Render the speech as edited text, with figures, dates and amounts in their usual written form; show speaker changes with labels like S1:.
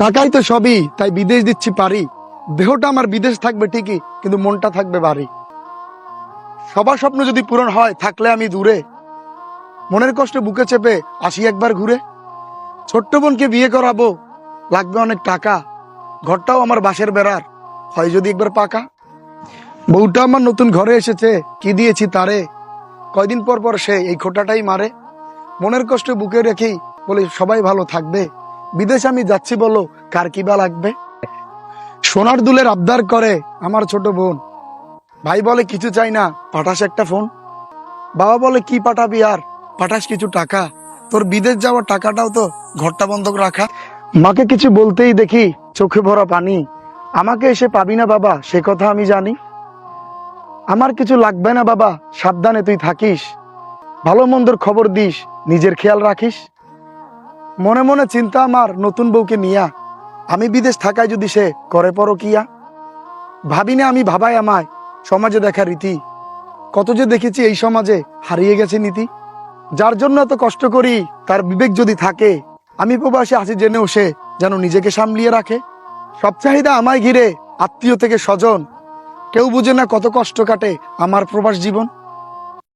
S1: টাকাই তো সবই, তাই বিদেশ দিচ্ছি পারি। দেহটা আমার বিদেশ থাকবে ঠিকই, কিন্তু মনটা থাকবে বাড়ি। সবার স্বপ্ন যদি পূরণ হয়, থাকলে আমি দূরে, মনের কষ্টে বুকে চেপে আসি একবার ঘুরে। ছোট্ট বোনকে বিয়ে করাবো, লাগবে অনেক টাকা। ঘরটাও আমার বাঁশের বেড়ার, হয় যদি একবার পাকা। বউটা আমার নতুন ঘরে এসেছে, কি দিয়েছি তারে। কয়দিন পর পর সে এই খোঁটাটাই মারে। মনের কষ্ট বুকে রেখেই বলি সবাই ভালো থাকবে। বিদেশ আমি যাচ্ছি বলো, কার কি বা লাগবে। সোনার দুলের আবদার করে আমার ছোট বোন। ভাই বলে কিছু চাই না, পাঠাস একটা ফোন। বাবা বলে কি পাঠাবি আর, পাঠাস কিছু টাকা। তোর বিদেশ যাওয়ার টাকাটাও তো ঘরটা বন্ধক রাখা। মাকে কিছু বলতেই দেখি চোখে ভরা পানি। আমাকে এসে পাবি না বাবা, সে কথা আমি জানি। আমার কিছু লাগবে না বাবা, সাবধানে তুই থাকিস। ভালো মন্দর খবর দিস, নিজের খেয়াল রাখিস। মনে মনে চিন্তা আমার নতুন বউকে নিয়া, আমি বিদেশ থাকায় যদি সে করে পরকিয়া। ভাবি না আমি ভাবাই আমায়, সমাজে দেখা রীতি। কত যে দেখেছি এই সমাজে, হারিয়ে গেছে নীতি। যার জন্য এত কষ্ট করি, তার বিবেক যদি থাকে, আমি প্রবাসে আছি জেনেও সে যেন নিজেকে সামলিয়ে রাখে। সব চাহিদা আমায় ঘিরে, আত্মীয় থেকে স্বজন, কেউ বুঝে না কত কষ্ট কাটে আমার প্রবাস জীবন।